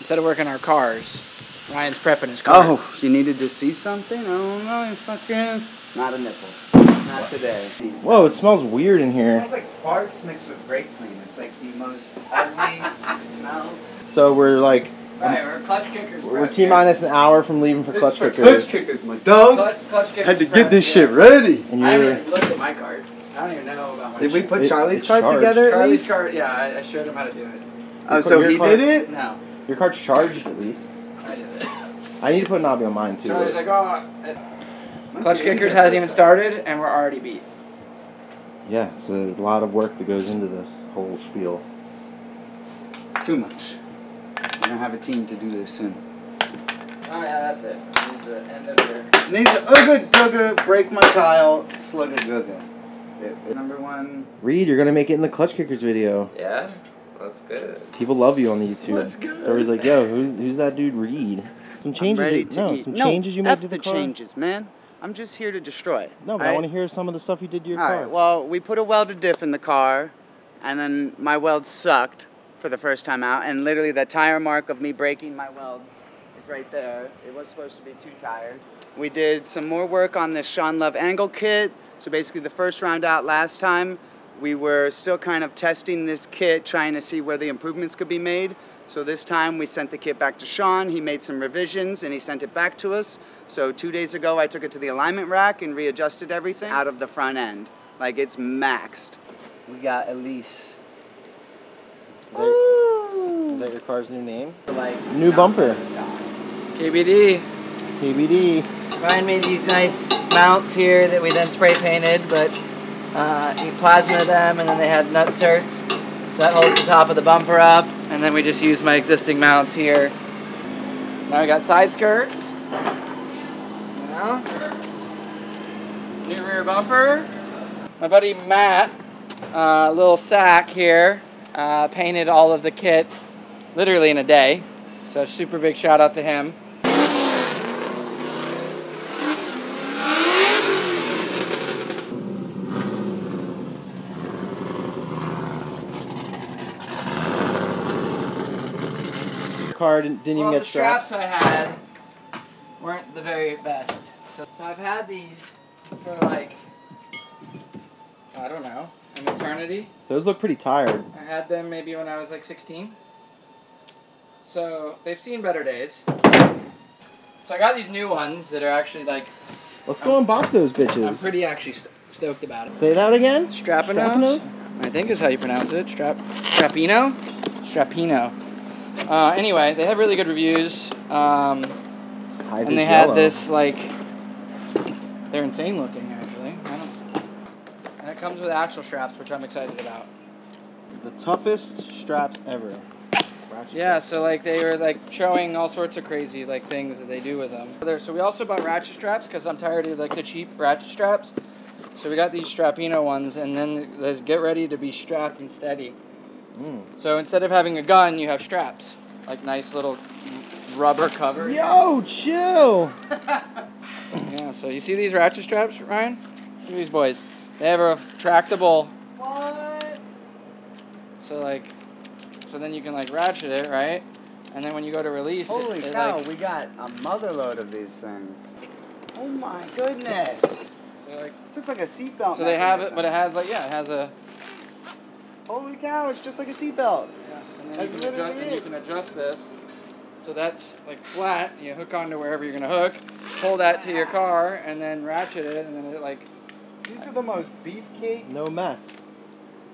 instead of working our cars, Ryan's prepping his car. Oh, she needed to see something? I don't know. Fucking not a nipple. Not today. Whoa, it smells weird in here. It smells like farts mixed with brake clean. It's like the most ugly smell. So we're like... Right, we're Klutch Kickers. We're T-minus an hour from leaving for Klutch Kickers. Klutch Kickers, my dog. Klutch Kickers. Had to get this shit ready. And I haven't even looked at my card. I don't even know about my Did we put Charlie's it's card charged. together at Charlie's least? card, yeah, I showed him how to do it. Oh, so he did it? No. Your card's charged at least. I did it. I need to put Nobby on mine too. Charlie's like, oh, Klutch Kickers hasn't even started and we're already beat. Yeah, it's a lot of work that goes into this whole spiel. Too much. We're gonna have a team to do this soon. Oh yeah, that's it. Needs the end of your... Needs a ugga dugga, break my tile, slugga gugga. Number one. Reed, you're gonna make it in the Klutch Kickers video. Yeah, that's good. People love you on the YouTube. That's good. They're always like, yo, who's that dude Reed? Some changes. Changes you made to the car. Changes, man. I'm just here to destroy. No, but I want to hear some of the stuff you did to your car. Alright, well, we put a welded diff in the car, and then my weld sucked for the first time out, and literally the tire mark of me breaking my welds is right there. It was supposed to be 2 tires. We did some more work on this Sean Love angle kit. So basically the first round out last time, we were still kind of testing this kit, trying to see where the improvements could be made. So this time we sent the kit back to Sean, he made some revisions and he sent it back to us. So 2 days ago I took it to the alignment rack and readjusted everything out of the front end. Like it's maxed. We got Elise. Is that your car's new name? Like New bumper. KBD. KBD. Ryan made these nice mounts here that we then spray painted, but he plasmaed them and then they had nut certs. So that holds the top of the bumper up, and then we just use my existing mounts here. Now we got side skirts. You know? New rear bumper. My buddy Matt, little sack here, painted all of the kit literally in a day. So super big shout out to him. Car didn't even get strapped. The straps I had weren't the very best. So I've had these for like, I don't know, an eternity. Those look pretty tired. I had them maybe when I was like 16. So they've seen better days. So I got these new ones that are actually like... Let's go unbox those bitches. I'm pretty actually stoked about it. Say that again? Strapinnos? I think is how you pronounce it. Strapinno? Strapinno. Anyway, they have really good reviews. And they had this, like, they're insane looking, actually. And it comes with axle straps, which I'm excited about. The toughest straps ever. Ratchet. Yeah, so, like, they were, like, showing all sorts of crazy, like, things that they do with them. So we also bought ratchet straps, because I'm tired of, like, the cheap ratchet straps. So we got these Strapinno ones, and then they get ready to be strapped and steady. So instead of having a gun, you have straps. Like nice little rubber cover. Yo, chill! Yeah, so you see these ratchet straps, Ryan? Look at these boys. They have a retractable. What? So then you can like ratchet it, right? And then when you go to release Holy it, cow, like, we got a motherload of these things. Oh my goodness. So like, this looks like a seatbelt. So they have it, but it has like, yeah, it has a... Holy cow, it's just like a seatbelt. Yeah, and then you can adjust this. So that's like flat, you hook onto wherever you're gonna hook, pull that to your car, and then ratchet it, and then it like... These are the most beefcake. No mess.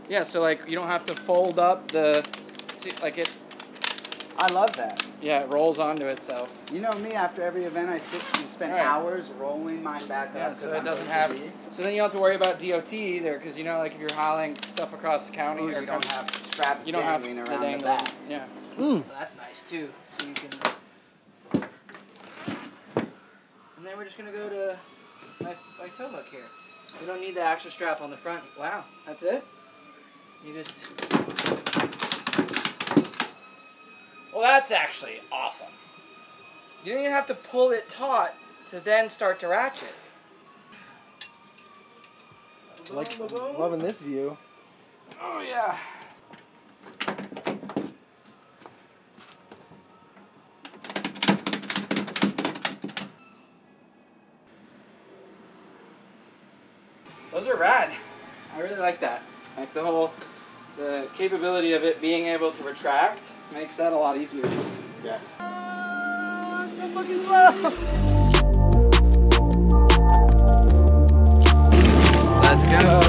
Yeah, so like you don't have to fold up the... See, like it... I love that. Yeah, it rolls onto itself. You know me, after every event I sit and spend hours rolling mine back up. So it doesn't have... So then you don't have to worry about DOT either, because you know, like if you're hauling stuff across the county... you don't have straps dangling around the back. Yeah. Well, that's nice too. So you can... And then we're just going to go to my tow hook here. We don't need the extra strap on the front. Wow, that's it? You just... Well, that's actually awesome. You don't even have to pull it taut to then start to ratchet. Like, loving this view. Oh, yeah. Those are rad. I really like that. Like the capability of it being able to retract makes that a lot easier. Yeah. So fucking slow. Let's go.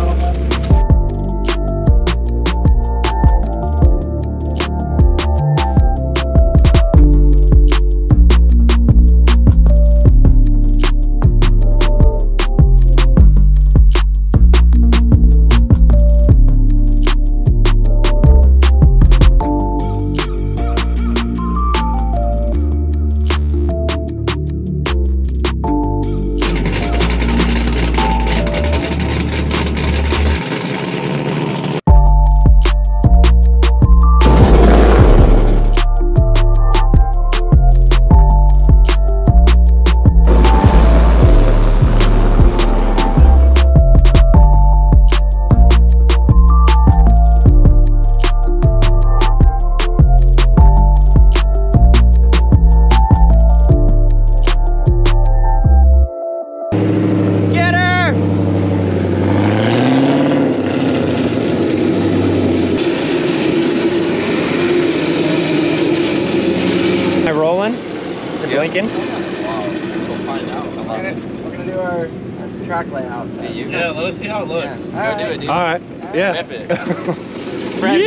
Blinking? We're gonna do our track layout. Yeah, let us see how it looks. Yeah. Go do it, dude. All right. Yeah. Rip it. Fresh.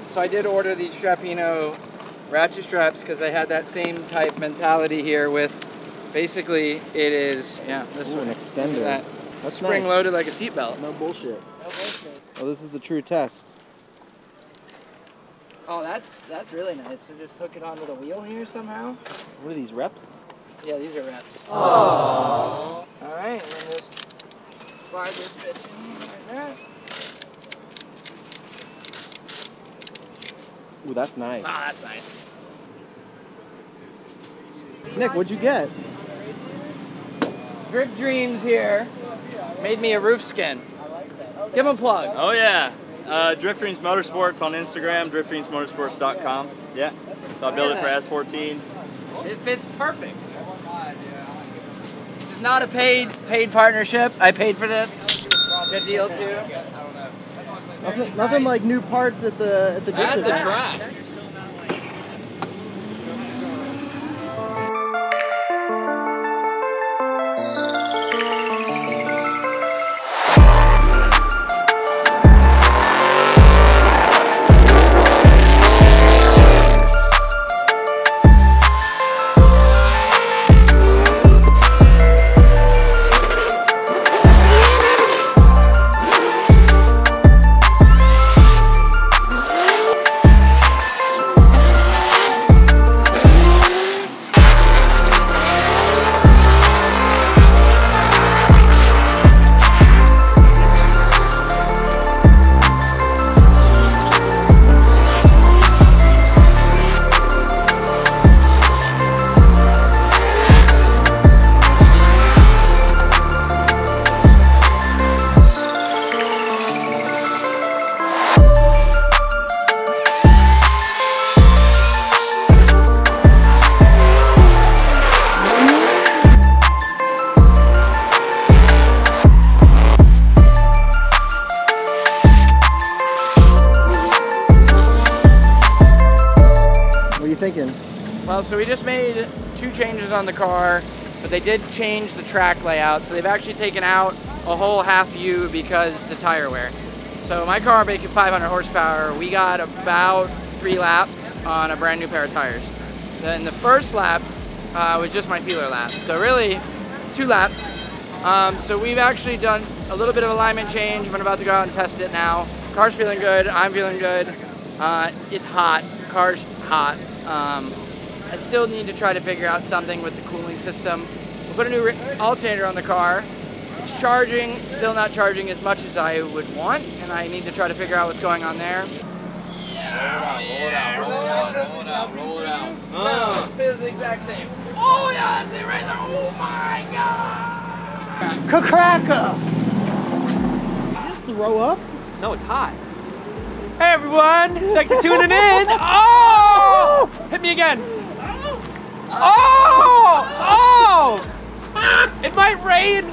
So I did order these Strapinno ratchet straps because I had that same type mentality here with basically it is, yeah, this one. An extender. That. That's spring nice. loaded like a seatbelt. No bullshit. No bullshit. Oh, this is the true test. Oh, that's really nice. So just hook it onto the wheel here somehow. What are these, reps? Yeah, these are reps. Aww. All right, and then just slide this bitch in like that. Ooh, that's nice. Ah, that's nice. Nick, what'd you get? Drip Dreams here made me a roof skin. Give them a plug. Oh yeah, Drift Dreams Motorsports on Instagram, driftdreamsmotorsports.com. Yeah, so I built it for S14. It fits perfect. This is not a paid partnership. I paid for this. Good deal too. Nothing like new parts at the drift At the event. track. Well, so we just made 2 changes on the car, but they did change the track layout. So they've actually taken out a whole half U because the tire wear. So my car making 500 horsepower, we got about 3 laps on a brand new pair of tires. Then the first lap was just my feeler lap. So really 2 laps. So we've actually done a little bit of alignment change. I'm about to go out and test it now. Car's feeling good, I'm feeling good. It's hot, car's hot. I still need to try to figure out something with the cooling system. We'll put a new alternator on the car. It's charging, still not charging as much as I would want, and I need to try to figure out what's going on there. Roll it out. It feels the exact same. Oh yeah, that's it right there. Oh my god! Cracker! Just throw up? No, it's hot. Hey everyone, thanks for tuning in. Oh! Hit me again. Oh! Oh! It might rain.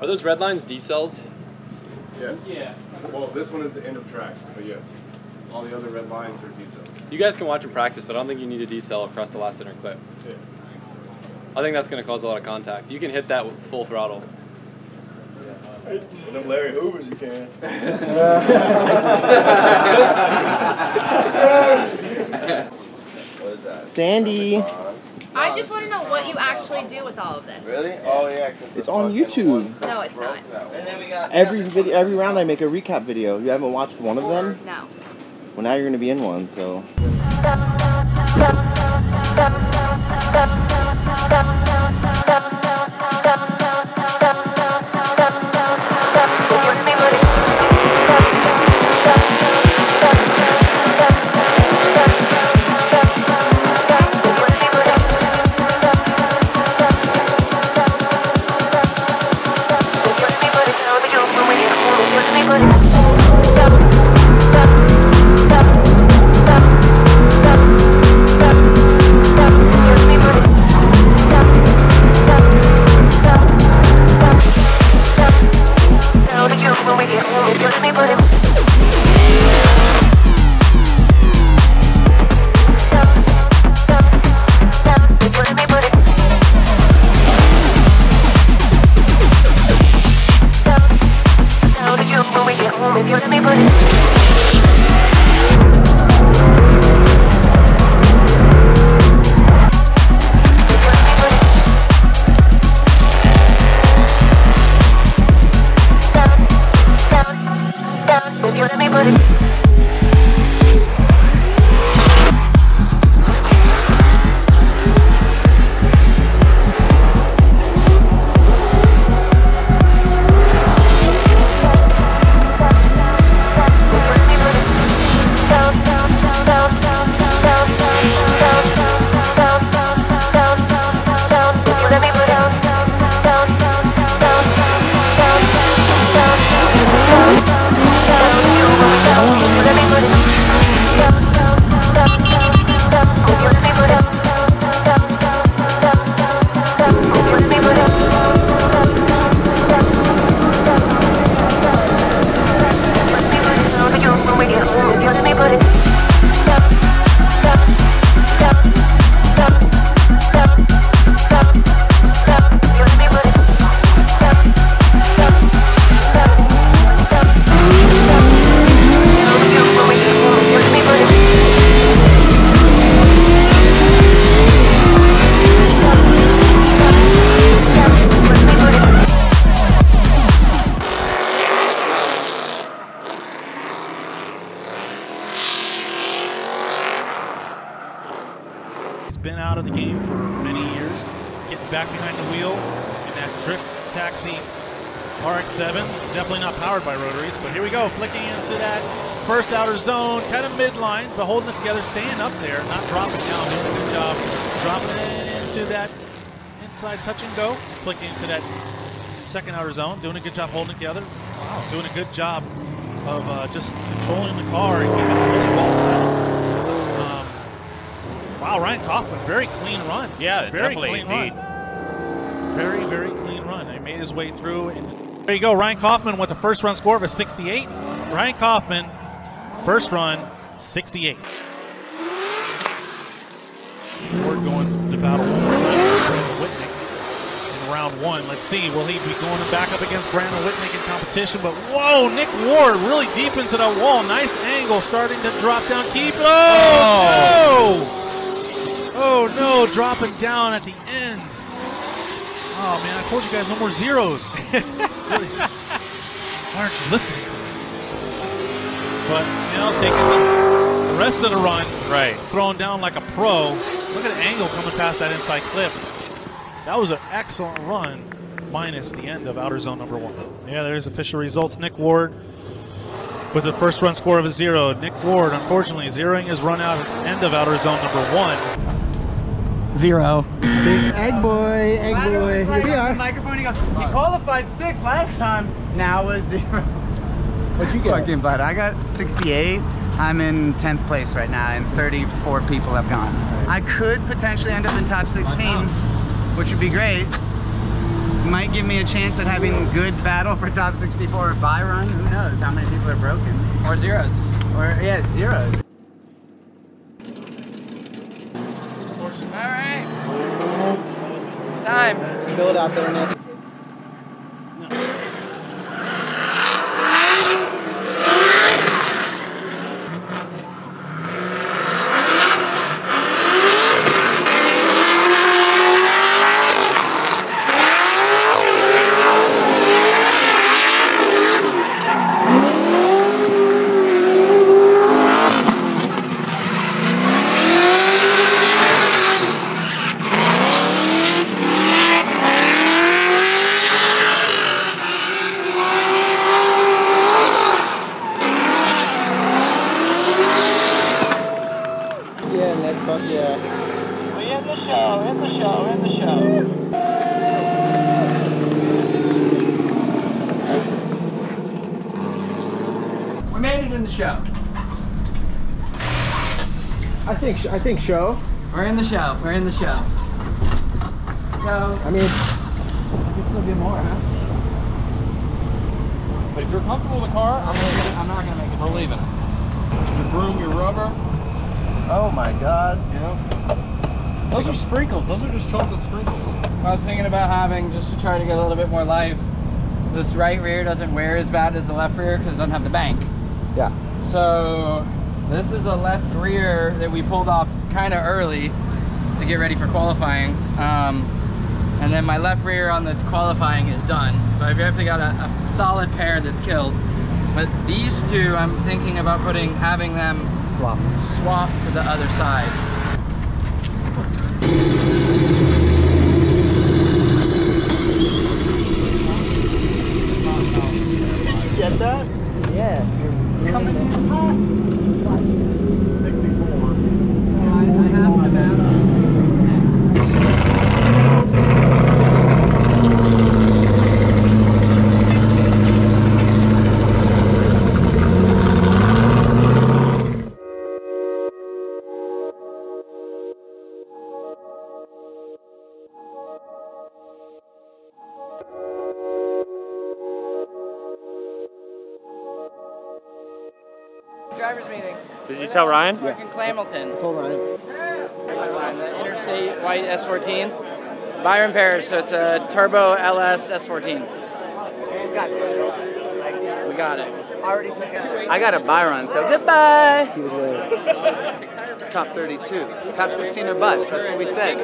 Are those red lines D-cells? Yes. Yeah. Well, this one is the end of track, but yes. All the other red lines are D-cells. You guys can watch them practice, but I don't think you need a D-cell across the last center clip. Yeah. I think that's going to cause a lot of contact. You can hit that with full throttle. With them Larry Hoovers, you can. What is that? Sandy. I just want to know what you actually do with all of this. Really? Oh yeah. It's on YouTube. No, it's not. And then we got Every round I make a recap video. You haven't watched one of them? No. Well, now you're going to be in one, so. behind the wheel in that Drift Taxi RX-7. Definitely not powered by rotaries, but here we go, flicking into that first outer zone, kind of midline, but holding it together, staying up there, not dropping down, doing a good job dropping it into that inside touch and go, flicking into that second outer zone, doing a good job holding it together. Wow, doing a good job of just controlling the car and keeping it really well settled. Wow, Ryan Kaufman, very clean run. Yeah, very definitely clean indeed. run. Very, very clean run. He made his way through. And there you go, Ryan Kaufman with the first run score of a 68. Ryan Kaufman, first run, 68. We're going to battle one more time with Whitnick in round one. Let's see, will he be going back up against Brandon Whitnick in competition? But whoa, Nick Ward really deep into the wall. Nice angle, starting to drop down. Keep it. Oh, no! Oh no, dropping down at the end. Oh man, I told you guys no more zeros. Really? Why aren't you listening to me? But taking the rest of the run, right, throwing down like a pro. Look at the angle coming past that inside clip. That was an excellent run, minus the end of outer zone number 1. Yeah, there's official results. Nick Ward with the first run score of a 0. Nick Ward, unfortunately, zeroing his run out at the end of outer zone number 1. 0. Big egg boy, egg boy. Here we are. Microphone. He goes, he qualified 6 last time. Now a 0. What'd you get? Fucking blood. I got 68. I'm in 10th place right now, and 34 people have gone. I could potentially end up in top 16, which would be great. Might give me a chance at having good battle for top 64 if I run. Who knows how many people are broken? Or zeros. Or, yeah, zeros. Alright. It's time. Build out there, Nick. We made it in the show. I think show. We're in the show. We're in the show. So, I mean, I can still do more, huh? But if you're comfortable with the car, I'm not gonna make it. We're leaving. Your broom, your rubber. oh my God. You know, those are sprinkles. Those are just chocolate sprinkles. I was thinking about having, just to try to get a little bit more life, this right rear doesn't wear as bad as the left rear because it doesn't have the bank. Yeah. So this is a left rear that we pulled off kind of early to get ready for qualifying. And then my left rear on the qualifying is done. So I've definitely got a solid pair that's killed. But these two, I'm thinking about having them swap to the other side. Get that? Yeah. Coming in hot. 64. So I have my battle. Drivers meeting. Did you tell Ryan? Fucking Clamilton. Told Ryan. The Interstate White S14. Byron Parish, so it's a Turbo LS S14. We got it. Already took it. I got a Byron, so goodbye. Top 32. Top 16 or bust. That's what we said.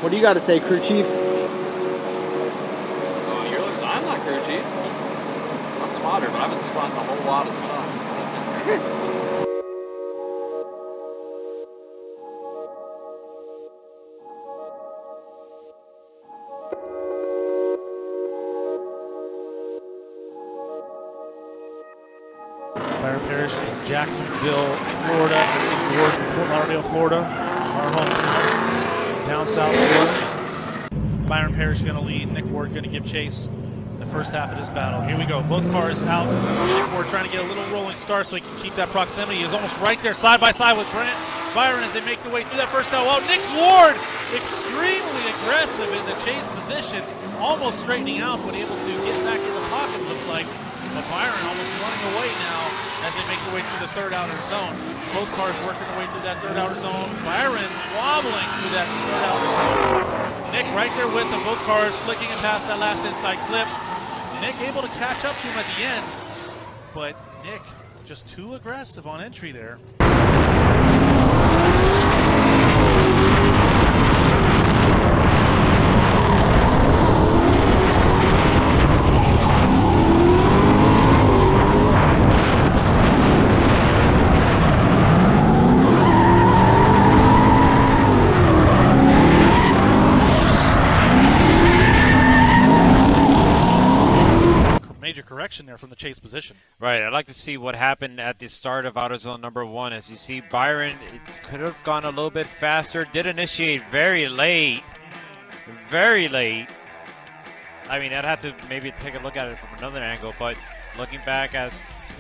What do you got to say, crew chief? I'm not crew chief. I'm spotter, but I've been spotting a whole lot of stuff since I've been here. Byron Parrish from Jacksonville, Florida. Ward from Fort Lauderdale, Florida. Our home down south Florida. Byron Parrish going to lead. Nick Ward going to give chase in the first half of this battle. Here we go. Both cars out. Nick Ward trying to get a little rolling start so he can keep that proximity. He's almost right there side by side with Byron as they make their way through that first half. Wow, Nick Ward extremely aggressive in the chase position. Almost straightening out, but able to get back in the pocket, looks like. But Byron almost running away now as they make their way through the third outer zone. Both cars working their way through that third outer zone. Byron wobbling through that third outer zone. Nick right there with them. Both cars flicking and past that last inside clip. Nick able to catch up to him at the end. But Nick just too aggressive on entry there. Correction there from the chase position. Right, I'd like to see what happened at the start of AutoZone number 1. As you see, Byron could have gone a little bit faster, did initiate very late. Very late. I mean, I'd have to maybe take a look at it from another angle, but looking back, as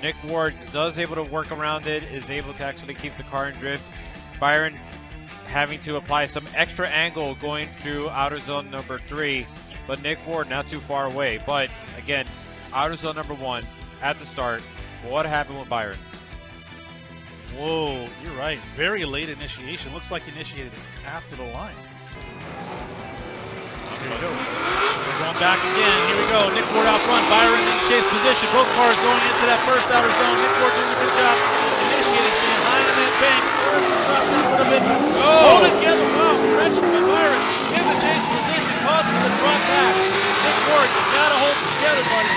Nick Ward does able to work around it, is able to actually keep the car in drift. Byron having to apply some extra angle going through AutoZone number 3, but Nick Ward not too far away. But again, AutoZone number 1 at the start. What happened with Byron? Whoa, you're right. Very late initiation. Looks like he initiated it after the line. Here we go. We're going back again. Here we go. Nick Ward out front. Byron in chase position. Both cars going into that first outer zone. Nick Ward doing a good job initiating. Staying high in that bank. Drops down a little bit. Hold it together. Wow. Wretched by Byron in the chase position. Causes the drop back. Nick Ward, you gotta hold it together, buddy.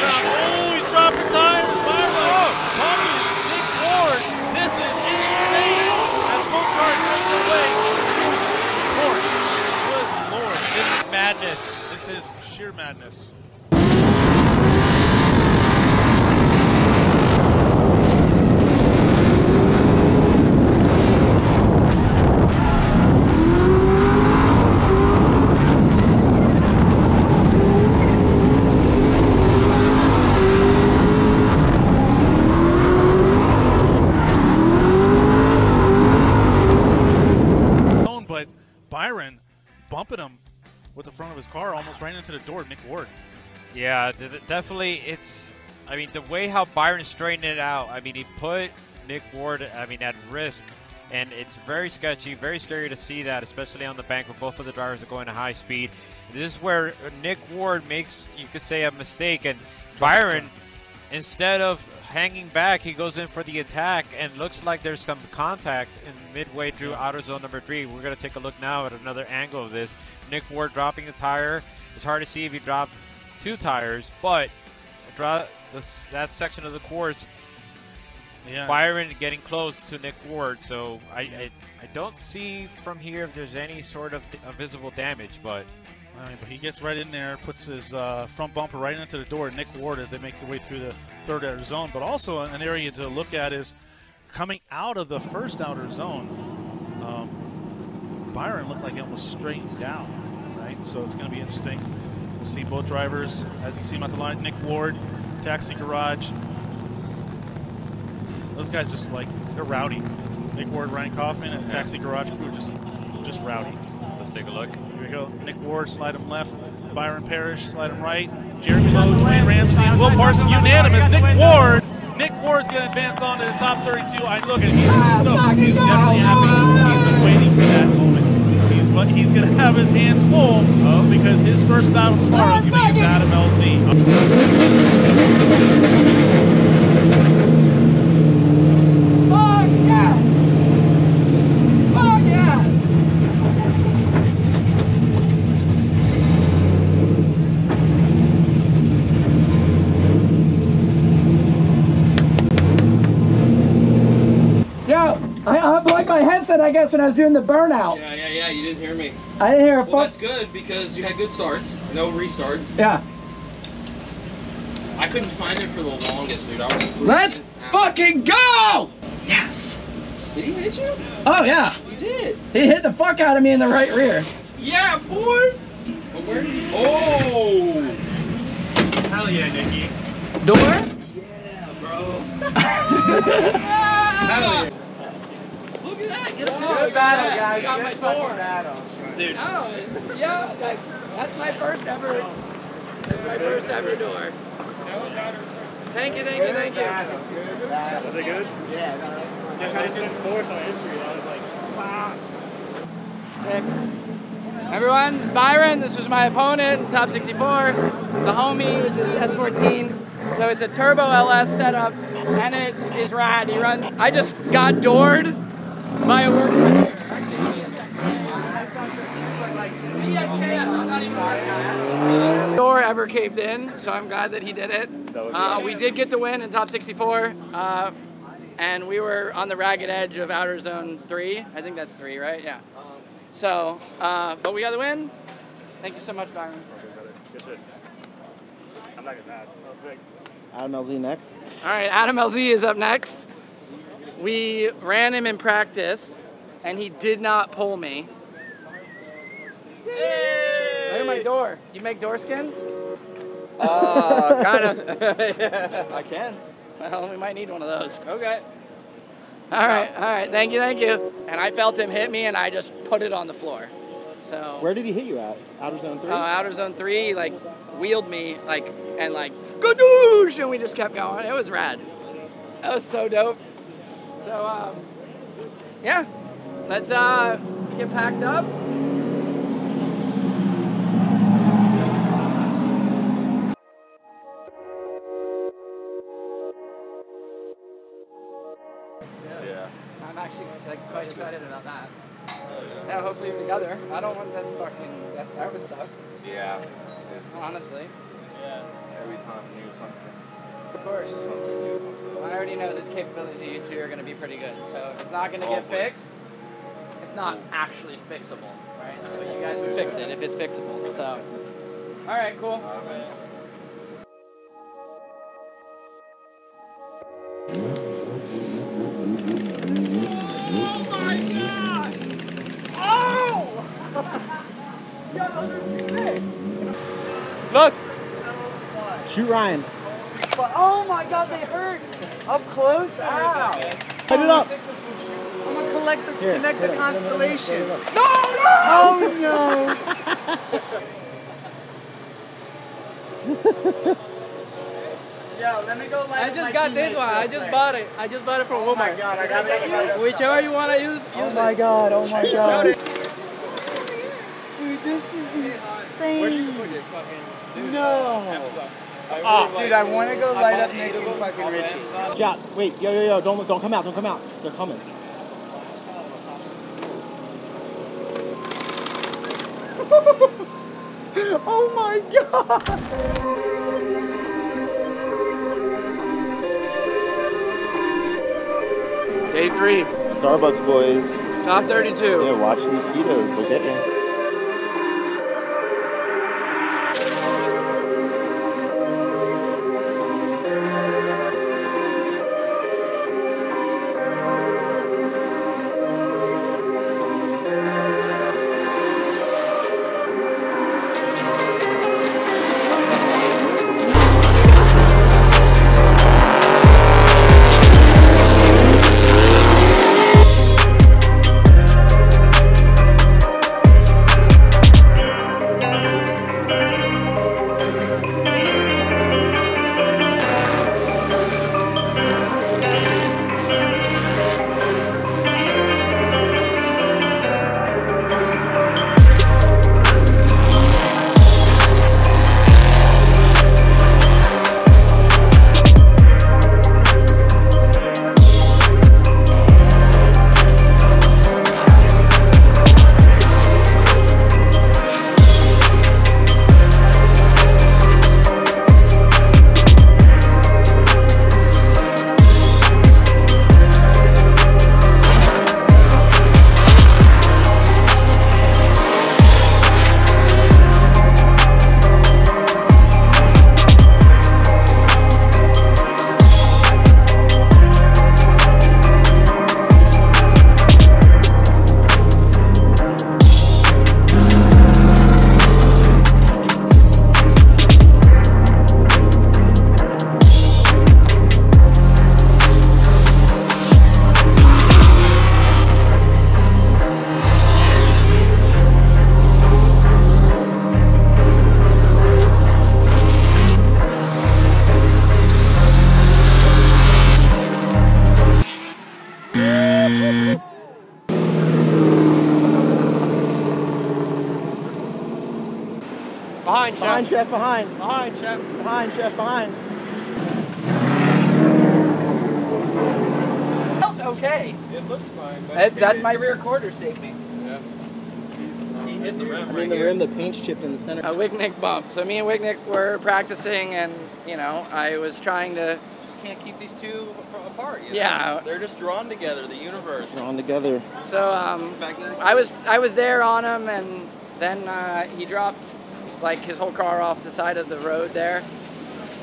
Oh, he's dropping tires. Byron pumping Nick Ward. This is insane. As both cars make their way through the course. Good Lord. This is madness. This is sheer madness. Byron bumping him with the front of his car almost right into the door of Nick Ward. Yeah, definitely. I mean, the way how Byron straightened it out, I mean, he put Nick Ward, I mean, at risk, and it's very sketchy, very scary to see that, especially on the bank where both of the drivers are going at high speed. This is where Nick Ward makes, you could say, a mistake, and Byron, instead of hanging back, he goes in for the attack, and looks like there's some contact in midway through AutoZone number 3. We're going to take a look now at another angle of this. Nick Ward dropping a tire. It's hard to see if he dropped 2 tires, but that section of the course, Byron getting close to Nick Ward. So I don't see from here if there's any sort of visible damage, but but he gets right in there, puts his front bumper right into the door of Nick Ward as they make their way through the third outer zone. But also an area to look at is coming out of the first outer zone. Byron looked like he almost straightened down, right? So it's going to be interesting. We'll see both drivers as you see them at the line. Nick Ward, Taxi Garage. Those guys just like, they're rowdy. Nick Ward, Ryan Kaufman, and Taxi Garage crew just rowdy. Let's take a look. Here we go. Nick Ward, slide him left. Byron Parrish, slide him right. Jeremy Lowe, Dwayne Ramsey, and Will Parsons, unanimous. Nick Ward. Nick Ward's going to advance on to the top 32. Look at him. He's stoked. He's definitely happy. He's been waiting for that moment. He's going to have his hands full because his first battle tomorrow is going to be against Adam LZ. Oh, yeah. Oh, yeah. I unplugged my headset, I guess, when I was doing the burnout. Yeah, you didn't hear me. I didn't hear a Well, that's good because you had good starts, no restarts. Yeah. I couldn't find it for the longest, dude. I was Let's fucking go! Yes. Did he hit you? Oh, yeah. He did. He hit the fuck out of me in the right rear. Yeah, boy. But where did he? Oh! Hell yeah, Nicky. Door? Yeah, bro. Hell yeah. Look at that. Get a Good battle, guys. Got Good my fucking door. battle. Dude. Oh, yeah, that's my first ever. That's my first ever door. Thank you. Good battle. Was it good? Yeah, no, that's fun. Yeah, I just went forward on entry. I was like, wow. Sick. Everyone, this is Byron. This was my opponent, top 64. The homie is S14. So it's a turbo LS setup, and it is rad. He runs. I just got doored by a worker. Door ever caved in, so I'm glad that he did it. We did get the win in top 64, and we were on the ragged edge of outer zone 3. I think that's 3, right? Yeah. So, but we got the win. Thank you so much, Byron. Good shit. I'm not getting mad. That was big. Adam LZ next. All right, Adam LZ is up next. We ran him in practice, and he did not pull me. Yay! Look at my door. You make door skins? Kind of. Yeah, I can. Well, we might need one of those. Okay. All right. Thank you. And I felt him hit me, and I just put it on the floor. So. Where did he hit you at? Outer zone 3? Outer zone 3, like wheeled me, and gadoosh, and we just kept going. It was rad. That was so dope. So yeah, let's get packed up. I'm actually quite excited about that. Yeah, hopefully we're together. I don't want that fucking, that would suck. Yeah. Honestly. Yeah. Every time new something. Of course. I already know that the capabilities of you two are going to be pretty good. So if it's not going to get fixed, it's not actually fixable, right? So you guys would fix it if it's fixable. So, all right, cool. Look! Shoot Ryan. Oh my god, they hurt! Up close? Ow! Light it up! I'm gonna connect the constellation. No! Oh no! Yo, let me go light I just got this one. I just bought it. I just bought it from Walmart. Oh my god, I gotta go light up. Whichever you want to use Oh my god, oh my god. Dude, this is insane. No. Dude, I want to go light up Nick and fucking Richie. Jack, wait, yo, don't come out, They're coming. Oh my god. Day 3. Starbucks boys. Top 32. Yeah, watch the mosquitoes. They'll get you. Behind, Chef. Behind, Chef, behind. Behind, Chef. Behind, Chef, behind. That's okay. It looks fine. But That's my rear quarter safety. Yeah. He hit the rim. I mean, the rim, the paint's chipped in the center. A Wicknick bump. So me and Wicknick were practicing, and you know, I was trying to. Just can't keep these two apart. You know? Yeah. They're just drawn together. The universe. Drawn together. So I was there on him, and then he dropped like his whole car off the side of the road there,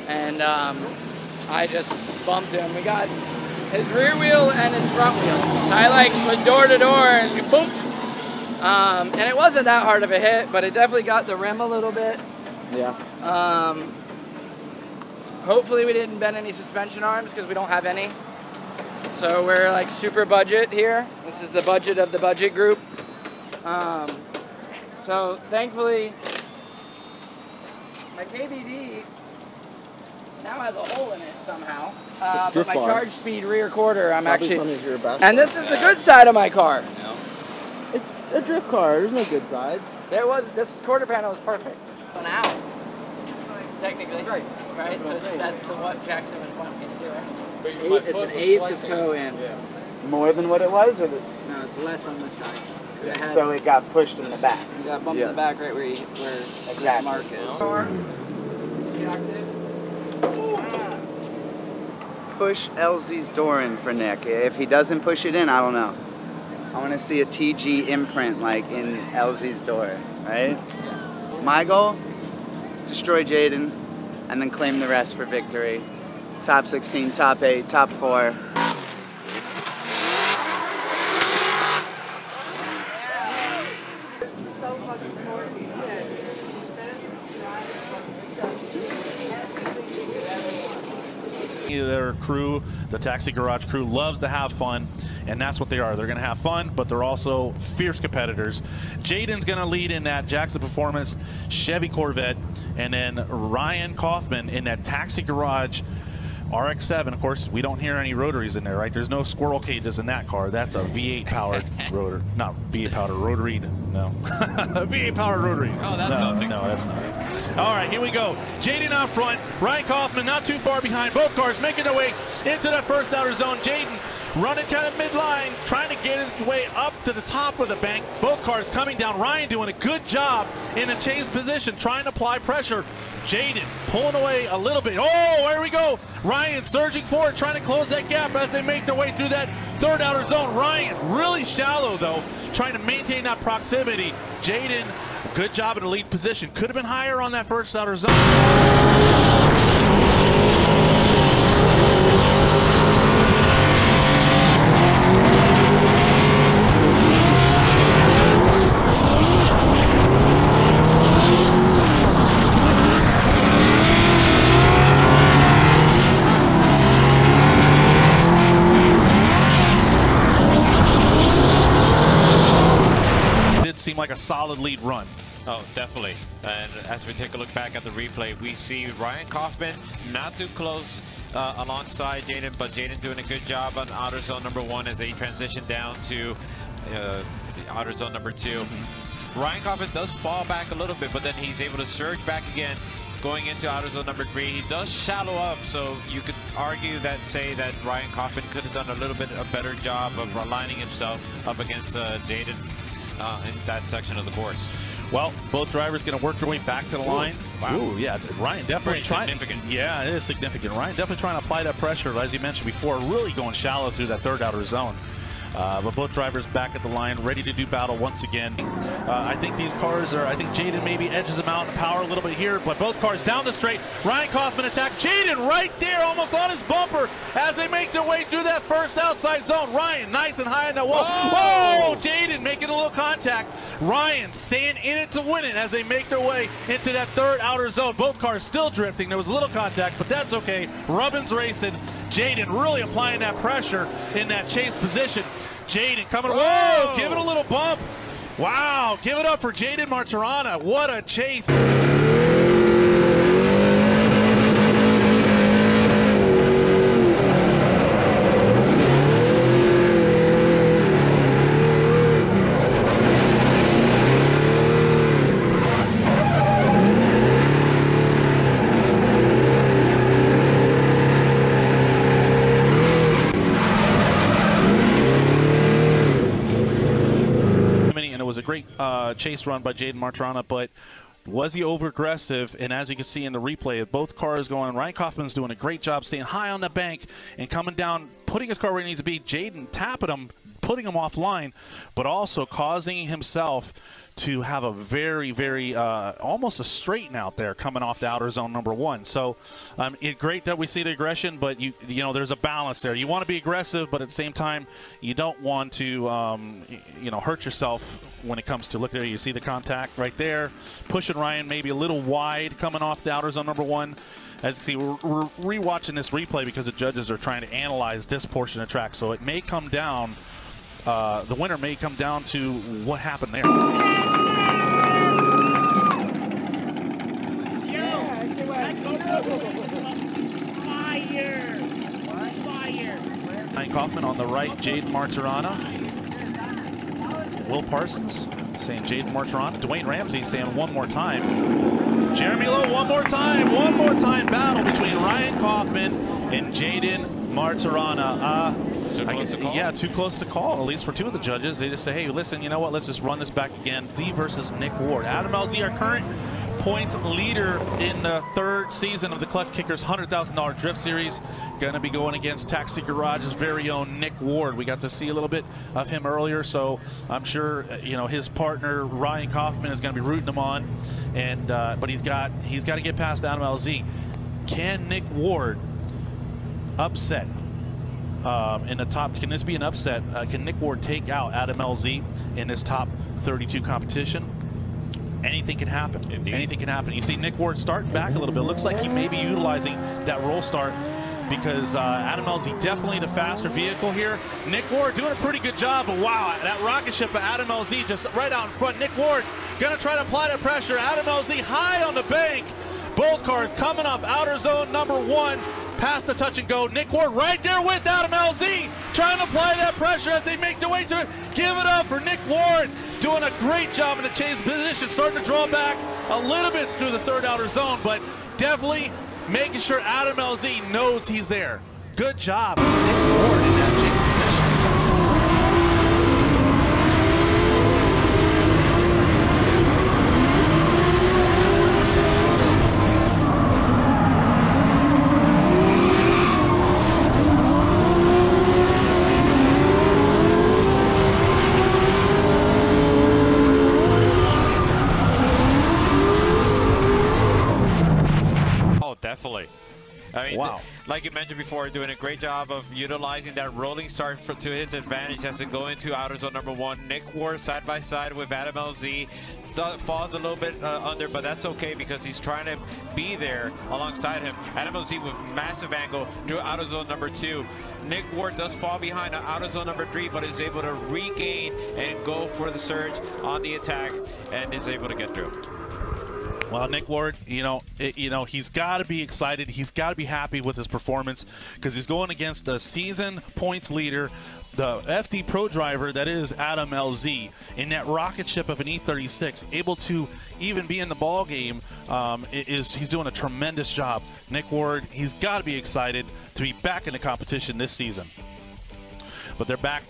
and I just bumped him. We got his rear wheel and his front wheel. So I like went door to door and boom. And it wasn't that hard of a hit, but it definitely got the rim a little bit. Yeah. Hopefully we didn't bend any suspension arms because we don't have any. So we're like super budget here. This is the budget of the budget group. So thankfully, my KBD now has a hole in it somehow. But my charge speed rear quarter, I'm Probably actually, from your back and this is the good side of my car. It's a drift car. There's no good sides. This quarter panel is perfect. An out, technically. Right. So that's what Jackson was wanting me to do. It's an eighth of toe in. Yeah. More than what it was, or No, it's less on this side. so it got pushed in the back. You got bumped in the back right where this mark is. Push LZ's door in for Nick. If he doesn't push it in, I don't know. I want to see a TG imprint like in LZ's door, right? My goal, destroy Jaden, and then claim the rest for victory. Top 16, top 8, top 4. Their crew, the Taxi Garage crew, loves to have fun, and that's what they are. They're going to have fun, but they're also fierce competitors. Jaden's going to lead in that Jackson Performance Chevy Corvette, and then Ryan Kaufman in that Taxi Garage RX-7. Of course, we don't hear any rotaries in there, right? There's no squirrel cages in that car. That's a V8 powered rotor. Not V8 powered rotary, no. V8 powered rotary. Oh, that's something. No, that's not it. All right, here we go. Jaden out front. Ryan Kaufman not too far behind. Both cars making their way into that first outer zone. Jaden running kind of midline, trying to get his way up to the top of the bank. Both cars coming down. Ryan doing a good job in a chase position, trying to apply pressure. Jaden pulling away a little bit. Oh, there we go. Ryan surging forward, trying to close that gap as they make their way through that third outer zone. Ryan really shallow, though, trying to maintain that proximity. Jaden, good job in the lead position. Could have been higher on that first outer zone. Seem like a solid lead run. Oh, definitely. And as we take a look back at the replay, we see Ryan Kaufman not too close alongside Jaden, but Jaden doing a good job on outer zone number 1 as they transition down to the outer zone number 2. Ryan Kaufman does fall back a little bit, but then he's able to surge back again going into outer zone number 3. He does shallow up, so you could argue that, say that Ryan Kaufman could have done a little bit a better job of aligning himself up against Jaden in that section of the course. Well, both drivers going to work their way back to the line. Wow. Ooh, yeah, Ryan definitely trying. Significant. Yeah, it is significant. Ryan definitely trying to apply that pressure, as you mentioned before, really going shallow through that third outer zone. But both drivers back at the line, ready to do battle once again. I think these cars are, I think Jaden maybe edges them out in power a little bit here, but both cars down the straight. Ryan Kaufman attack. Jaden right there, almost on his bumper as they make their way through that first outside zone. Ryan nice and high in the wall. Whoa! Jaden making a little contact. Ryan staying in it to win it as they make their way into that third outer zone. Both cars still drifting. There was a little contact, but that's okay. Rubbin's racing. Jaden really applying that pressure in that chase position. Jaden coming, whoa, give it a little bump. Wow, give it up for Jaden Martirana. What a chase. a great chase run by Jaden Martirana, but was he over-aggressive? And as you can see in the replay, both cars going, Ryan Kaufman's doing a great job staying high on the bank and coming down, putting his car where it needs to be. Jaden tapping him, putting him offline, but also causing himself to have a very, very, almost a straighten out there coming off the outer zone number 1. So it's great that we see the aggression, but you know, there's a balance there. You want to be aggressive, but at the same time, you don't want to, you know, hurt yourself when it comes to, look at it, you see the contact right there, pushing Ryan maybe a little wide coming off the outer zone number 1. As you can see, we're rewatching this replay because the judges are trying to analyze this portion of the track. So it may come down, the winner may come down to what happened there. Ryan Kaufman on the right, Jaden Martirana. Will Parsons saying Jaden Martirana. Dwayne Ramsey saying one more time. Jeremy Lowe, one more time. One more time battle between Ryan Kaufman and Jaden Martirana. Yeah, too close to call, at least for 2 of the judges. They just say, hey, listen, you know what, let's just run this back again. D versus Nick Ward. Adam LZ, our current points leader in the 3rd season of the Klutch Kickers $100,000 Drift Series. Going to be going against Taxi Garage's very own Nick Ward. We got to see a little bit of him earlier, so I'm sure you know his partner Ryan Kaufman is going to be rooting him on. And but he's got to get past Adam LZ. Can Nick Ward upset in the top? Can this be an upset? Can Nick Ward take out Adam LZ in this top 32 competition? Anything can happen. Indeed. Anything can happen. You see Nick Ward starting back a little bit. Looks like he may be utilizing that roll start because Adam LZ definitely the faster vehicle here. Nick Ward doing a pretty good job, but wow, that rocket ship of Adam LZ just right out in front. Nick Ward gonna try to apply that pressure. Adam LZ high on the bank. Both cars coming off outer zone number 1. Past the touch and go. Nick Ward right there with Adam LZ trying to apply that pressure as they make their way to it. Give it up for Nick Ward. Doing a great job in the chase position. Starting to draw back a little bit through the 3rd outer zone, but definitely making sure Adam LZ knows he's there. Good job, Nick Ward in that chase position. Definitely. I mean, wow. Like you mentioned before, doing a great job of utilizing that rolling start to his advantage as they go into outer zone number 1. Nick Ward side by side with Adam LZ. Falls a little bit under, but that's okay because he's trying to be there alongside him. Adam LZ with massive angle through outer zone number 2. Nick Ward does fall behind outer zone number 3, but is able to regain and go for the surge on the attack and is able to get through. Well, Nick Ward, you know, he's got to be excited. He's got to be happy with his performance because he's going against the season points leader, the FD Pro driver that is Adam LZ, in that rocket ship of an E36, able to even be in the ball game. He's doing a tremendous job. Nick Ward, he's got to be excited to be back in the competition this season. But they're back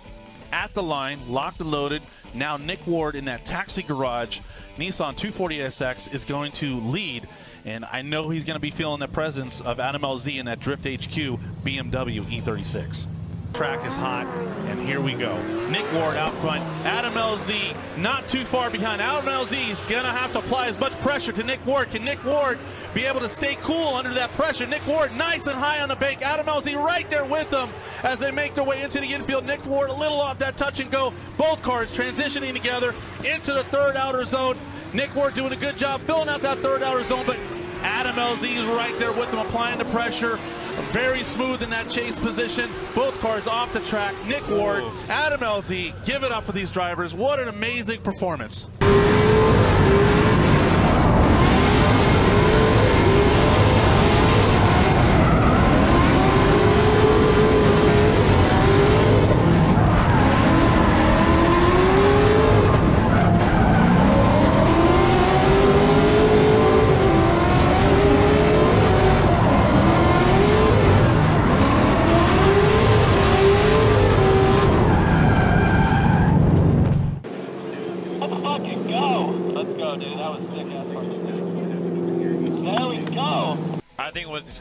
at the line, locked and loaded. Now Nick Ward in that Taxi Garage Nissan 240SX is going to lead, and I know he's going to be feeling the presence of Adam LZ in that Drift HQ BMW E36. Track is hot, and here we go. Nick Ward out front. Adam LZ not too far behind. Adam LZ is going to have to apply as much pressure to Nick Ward. Can Nick Ward be able to stay cool under that pressure? Nick Ward nice and high on the bank. Adam LZ right there with them as they make their way into the infield. Nick Ward a little off that touch and go. Both cars transitioning together into the 3rd outer zone. Nick Ward doing a good job filling out that 3rd outer zone, but Adam LZ is right there with them applying the pressure. Very smooth in that chase position. Both cars off the track. Nick Ward, Adam LZ, give it up for these drivers. What an amazing performance.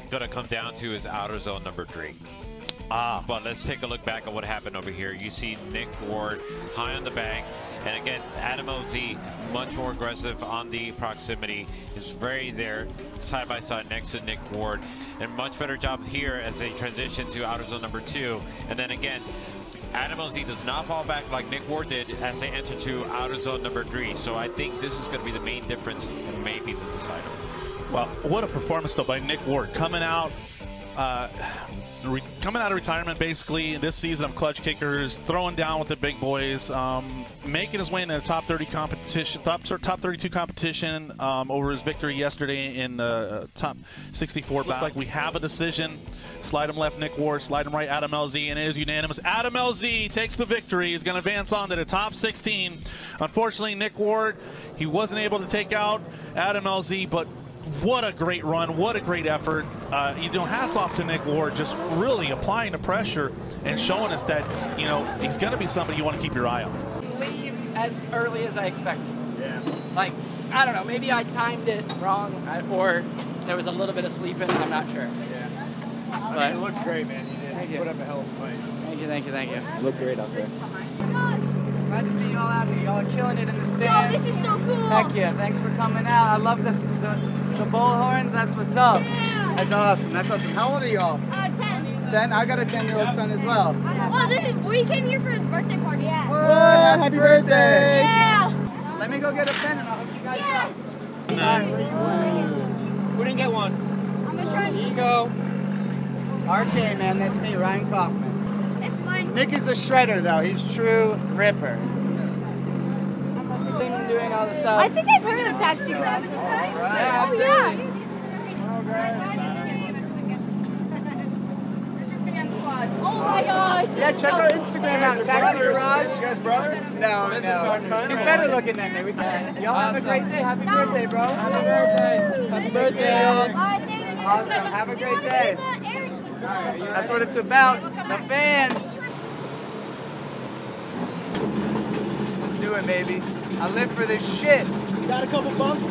it's going to come down to is outer zone number 3. But let's take a look back at what happened over here. You see Nick Ward high on the bank. And again, Adam LZ, much more aggressive on the proximity. Is very there, side by side next to Nick Ward. And much better job here as they transition to outer zone number 2. And then again, Adam LZ does not fall back like Nick Ward did as they enter to outer zone number 3. So I think this is going to be the main difference and maybe the decider. Well, what a performance though by Nick Ward, coming out of retirement basically this season of Klutch Kickers, throwing down with the big boys, making his way into the top 30 competition, top 32 competition over his victory yesterday in the top 64 battle. Like we have a decision. Slide him left, Nick Ward. Slide him right, Adam LZ, and it is unanimous. Adam LZ takes the victory. He's going to advance on to the top 16. Unfortunately, Nick Ward, he wasn't able to take out Adam LZ, but what a great run, what a great effort. Hats off to Nick Ward, just really applying the pressure and showing us that, he's going to be somebody you want to keep your eye on. Leave as early as I expected. Yeah. Like, I don't know, maybe I timed it wrong, or there was a little bit of sleep in it, I'm not sure. Yeah. But you looked great, man. You did. You. Put up a hell of a fight. Thank you. You look great out there. Glad to see y'all out here. Y'all are killing it in the stands. Yo, this is so cool. Heck yeah, thanks for coming out. I love the bullhorns. That's what's up. Yeah. That's awesome. That's awesome. How old are y'all? 10. 10? I got a 10-year-old son as well. We came here for his birthday party. Yeah. What? Happy birthday. Yeah. Let me go get a pen and I'll hook you guys up. Who didn't get one? I'm gonna try. Here you go. RK, man, that's me, Ryan Kaufman. It's fun. Nick is a shredder, though. He's true ripper. Doing all the stuff. I think I've heard of Taxi Grab. Yeah, oh, yeah. Oh my gosh. Yeah, check our Instagram out, Taxi Garage. You guys brothers? No. He's better looking than me. Y'all have a great day. Happy birthday, bro. Happy birthday. Happy birthday. Awesome. Have a great day. That's what it's about. The fans. Let's do it, baby. I live for this shit. Got a couple bumps.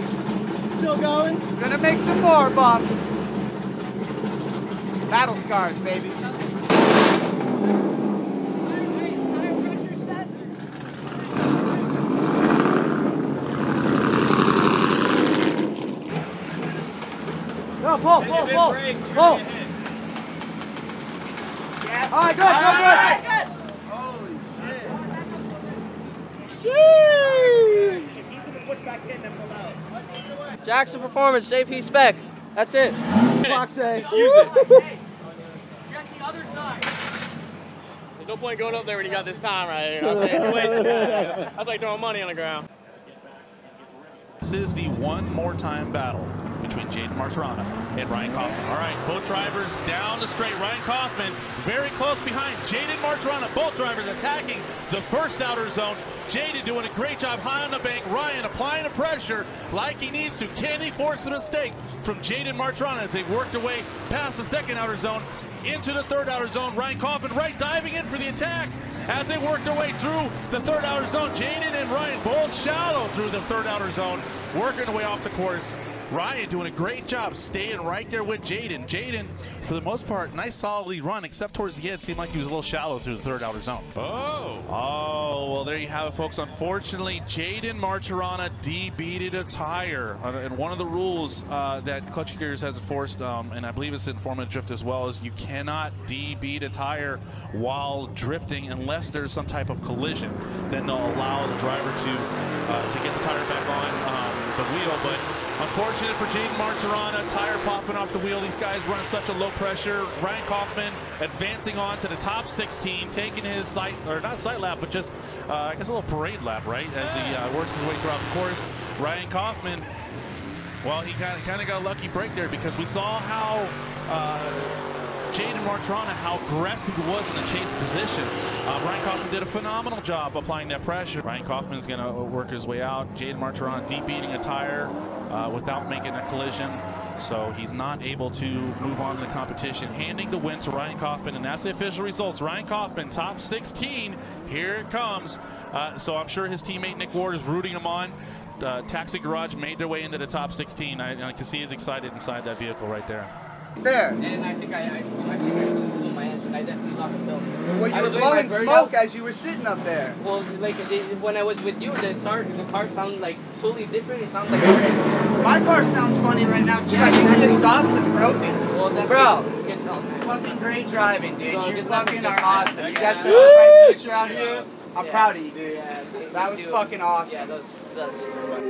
Still going. Gonna make some more bumps. Battle scars, baby. No, pull. Pull. Yeah. All right, good. Holy shit. Push back in and pull out. Jackson Performance, JP Spec. That's it. Box says. Use it. Check the other side. There's no point going up there when you got this time right here. That's like throwing money on the ground. This is the one more time battle between Jaden Martirana and Ryan Kaufman. All right, both drivers down the straight. Ryan Kaufman very close behind Jaden Martirana. Both drivers attacking the first outer zone. Jaden doing a great job high on the bank. Ryan applying the pressure like he needs to. Can he force a mistake from Jaden Martirana as they work their way past the second outer zone into the third outer zone? Ryan Kaufman right diving in for the attack as they work their way through the third outer zone. Jaden and Ryan both shallow through the third outer zone, working their way off the course. Ryan doing a great job staying right there with Jaden. Jaden, for the most part, nice solidly run, except towards the end, seemed like he was a little shallow through the third outer zone. Oh, well, there you have it, folks. Unfortunately, Jaden Martirana DB'd a tire. And one of the rules that Klutch Kickers has enforced, and I believe it's in Formula Drift as well, is you cannot DB a tire while drifting unless there's some type of collision. Then they'll allow the driver to get the tire back on the wheel. But unfortunate for Jaden Martirana, tire popping off the wheel. These guys run such a low pressure. Ryan Kaufman advancing on to the top 16, taking his not sight lap, but just I guess a little parade lap, right? As he works his way throughout the course. Ryan Kaufman, well, he kind of got a lucky break there because we saw how Jaden Martirana, how aggressive he was in the chase position. Ryan Kaufman did a phenomenal job applying that pressure. Ryan Kaufman's going to work his way out. Jaden Martirana deep beating a tire without making a collision. So he's not able to move on to the competition, handing the win to Ryan Kaufman. And that's the official results. Ryan Kaufman, top 16. Here it comes. So I'm sure his teammate Nick Ward is rooting him on. Taxi Garage made their way into the top 16. I can see he's excited inside that vehicle right there. There. And I think I blew my engine. I definitely lost silver. Well, you were blowing smoke as you were sitting up there. Well, like when I was with you, the car sounded like totally different. It sounds like crazy. My car sounds funny right now too. I think the exhaust is broken. Well, that's bro, good tell, man. fucking great driving, dude. Bro, You good fucking luck. are awesome. You got Yeah. such a bright future out here. I'm proud of you, dude. Yeah, that was fucking awesome. Yeah, that was super fun.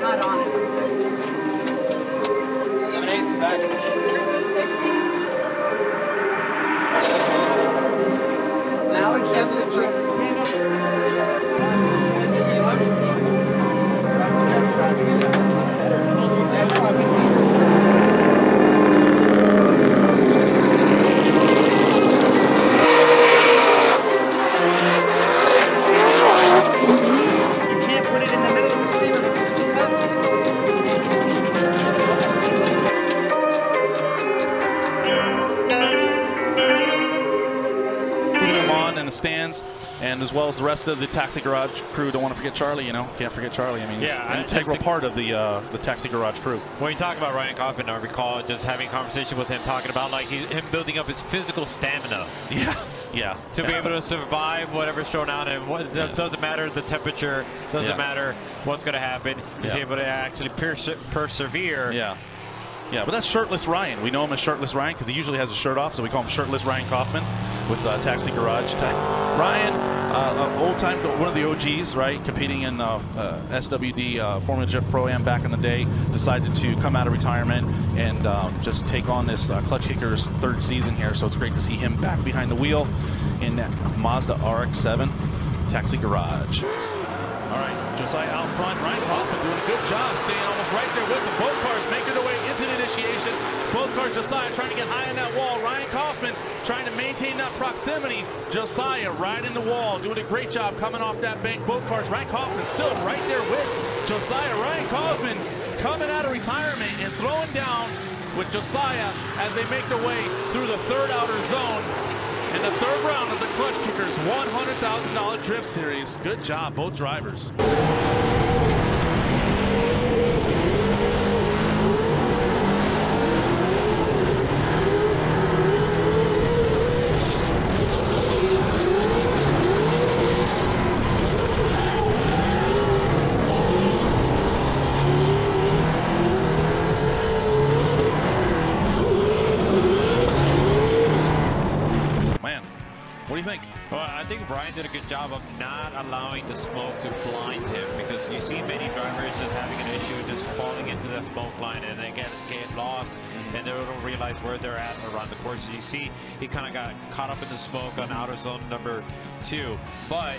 Not on it. 7/8's back. 16s. Now it's just the truck. Stands, and as well as the rest of the Taxi Garage crew. Don't want to forget Charlie, you know. Can't forget Charlie. I mean, he's an integral part of the Taxi Garage crew. When you talk about Ryan Kaufman, I recall just having a conversation with him, talking about like him building up his physical stamina. Yeah. To be able to survive whatever's thrown out at him. Doesn't matter the temperature, doesn't matter what's going to happen. He's able to actually persevere. Yeah, but that's Shirtless Ryan. We know him as Shirtless Ryan because he usually has a shirt off, so we call him Shirtless Ryan Kaufman with Taxi Garage. Ryan, old-time, one of the OGs, right, competing in SWD Formula Drift Pro-Am back in the day, decided to come out of retirement and just take on this Klutch Kickers third season here, so it's great to see him back behind the wheel in that Mazda RX-7 Taxi Garage. All right, Josiah out front. Ryan Kaufman doing a good job staying almost right there with them. Both cars making their way into the initiation. Both cars, Josiah trying to get high on that wall. Ryan Kaufman trying to maintain that proximity. Josiah right in the wall, doing a great job coming off that bank. Both cars, Ryan Kaufman still right there with Josiah. Ryan Kaufman coming out of retirement and throwing down with Josiah as they make their way through the third outer zone. In the third round of the Klutch Kickers $100,000 Drift Series. Good job, both drivers. What do you think? Well, I think Brian did a good job of not allowing the smoke to blind him, because you see many drivers just having an issue just falling into that smoke line and they get lost and they don't realize where they're at around the course. So you see he kind of got caught up in the smoke on outer zone number 2. But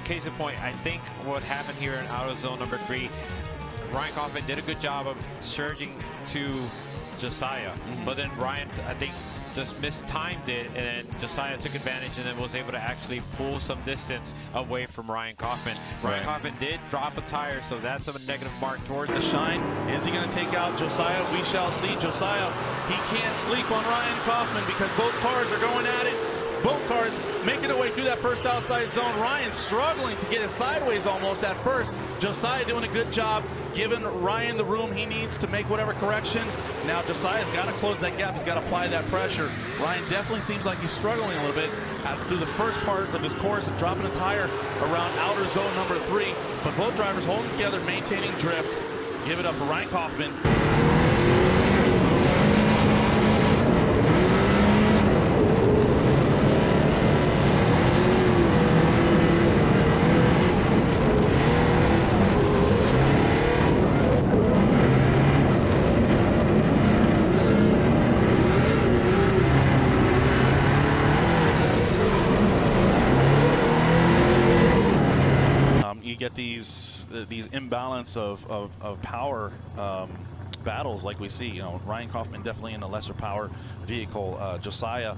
case in point, I think what happened here in outer zone number 3, Ryan Kaufman did a good job of surging to Josiah, but then Ryan, I think, just mistimed it, and then Josiah took advantage and then was able to actually pull some distance away from Ryan Kaufman. Ryan Kaufman did drop a tire, so that's a negative mark towards the shine. Is he going to take out Josiah? We shall see. Josiah, he can't sleep on Ryan Kaufman because both cars are going at it. Both cars making their way through that first outside zone. Ryan struggling to get it sideways almost at first. Josiah doing a good job, giving Ryan the room he needs to make whatever correction. Now Josiah's got to close that gap. He's got to apply that pressure. Ryan definitely seems like he's struggling a little bit through the first part of his course and dropping a tire around outer zone number 3. But both drivers holding together, maintaining drift. Give it up for Ryan Kaufman. You get these imbalance of power battles like we see. You know, Ryan Kaufman definitely in a lesser power vehicle. Josiah,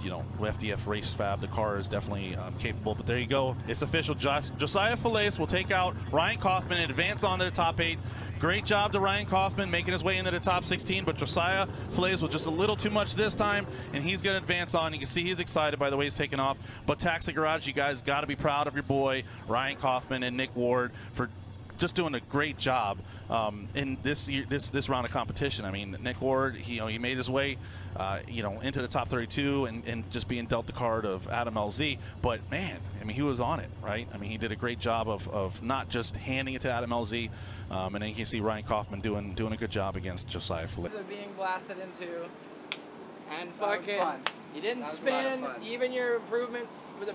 you know, FDF Race Fab, the car is definitely capable. But there you go. It's official. Josiah Fallon will take out Ryan Kaufman and advance on to the top 8. Great job to Ryan Kaufman making his way into the top 16, but Josiah Fallon was just a little too much this time, and he's going to advance on. You can see he's excited by the way he's taking off. But Taxi Garage, you guys got to be proud of your boy, Ryan Kaufman and Nick Ward, for just doing a great job in this round of competition. I mean, Nick Ward, he made his way, into the top 32 and just being dealt the card of Adam LZ. But man, I mean, he was on it, right? I mean, he did a great job of not just handing it to Adam LZ, and then you can see Ryan Kaufman doing a good job against Josiah Philippe. Being blasted into, and fucking, you didn't spin even your improvement.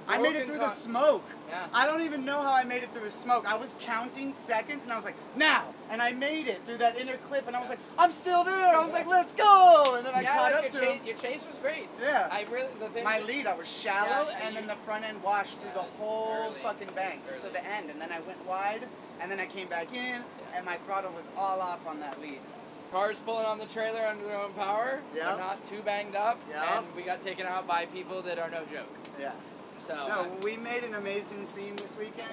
I made it through the smoke. Yeah. I don't even know how I made it through the smoke. I was counting seconds, and I was like, now! And I made it through that inner clip, and I was like, I'm still there! I was like, let's go! And then I caught up to him. Your chase was great. Yeah. My lead, I was shallow, and then the front end washed through the whole fucking bank to the end, and then I went wide, and then I came back in, and my throttle was all off on that lead. Cars pulling on the trailer under their own power. Yep. They're not too banged up, yep. And we got taken out by people that are no joke. Yeah. So no, we made an amazing scene this weekend.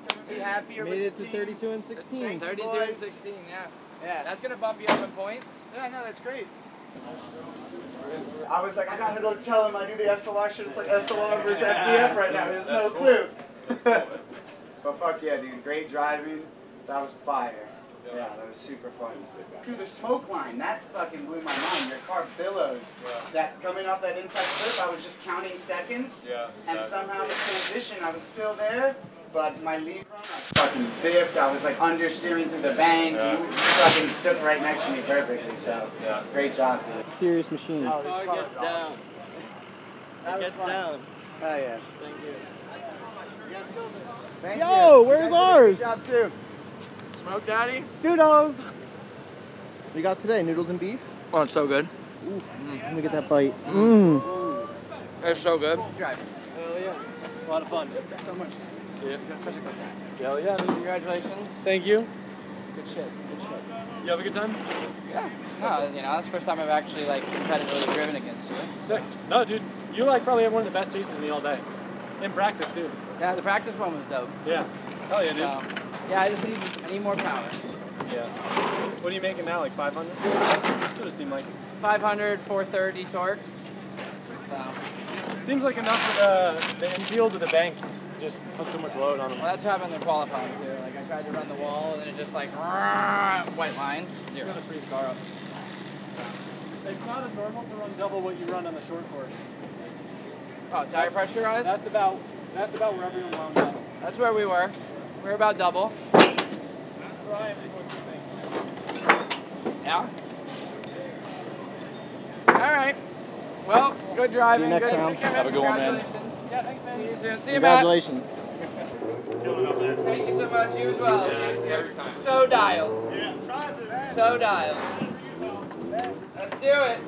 Couldn't be happier made with the it team. to 32 and 16. 32 and 16, yeah. Yeah. That's gonna bump you up in points. Yeah, no, that's great. I was like, I gotta go tell him I do the SLR shit. It's like SLR versus FDF right now. There's no clue. But fuck yeah, dude. Great driving. That was fire. Yeah, that was super fun. Through the smoke line, that fucking blew my mind. Your car billows. Yeah. That coming off that inside clip, I was just counting seconds. Yeah, exactly. And somehow the transition, I was still there, but my lead run, I fucking biffed. I was like understeering through the bank. Yeah. You fucking stood right next to me perfectly. So great job, dude. It's a serious machine. Oh, this car gets down. It gets down. Oh yeah. Thank you. Thank Yo, you. where's ours? Good job too. Smoke Daddy? Noodles! What you got today? Noodles and beef? Oh, it's so good. Oof. Let me get that bite. Mmm. It's so good. Hell yeah. It's a lot of fun. So much. Yeah. Such a good time. Hell yeah. Congratulations. Thank you. Good shit. Good shit. You have a good time? Yeah. No, that's the first time I've actually competitively driven against you. Sick. No, dude. You probably have one of the best chases of me all day. In practice too. Yeah, the practice one was dope. Yeah. Hell yeah, dude. Yeah, I need more power. Yeah. What are you making now? Like 500? That's what it seemed like. 500, 430 torque. So. Seems like enough for the infield of the bank. Just put so much load on them. Well, that's what happened in qualifying too. Like I tried to run the wall and then it just white line. Zero. You're gonna freeze the car up. It's not as normal to run double what you run on the short course. Oh, tire pressure rise? That's about where everyone wound up. That's where we were. We're about double. That's where I am with this thing. Yeah. All right. Well, good driving. See you next round. Have a good one, man. Yeah, thanks, man. See you soon. See you, Matt. Congratulations. Thank you so much. You as well. Yeah, every time. So dialed. Yeah. So dialed. Let's do it.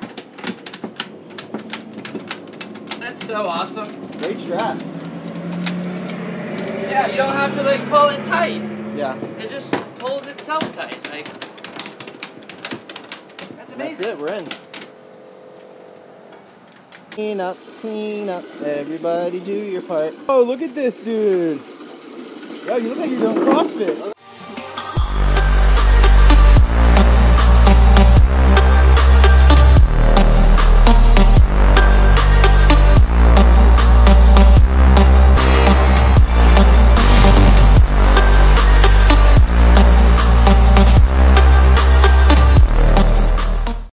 That's so awesome. Great straps. Yeah, you don't have to pull it tight. Yeah. It just pulls itself tight. That's amazing. That's it. We're in. Clean up, everybody do your part. Oh, look at this, dude. Yo, you look like you're doing CrossFit.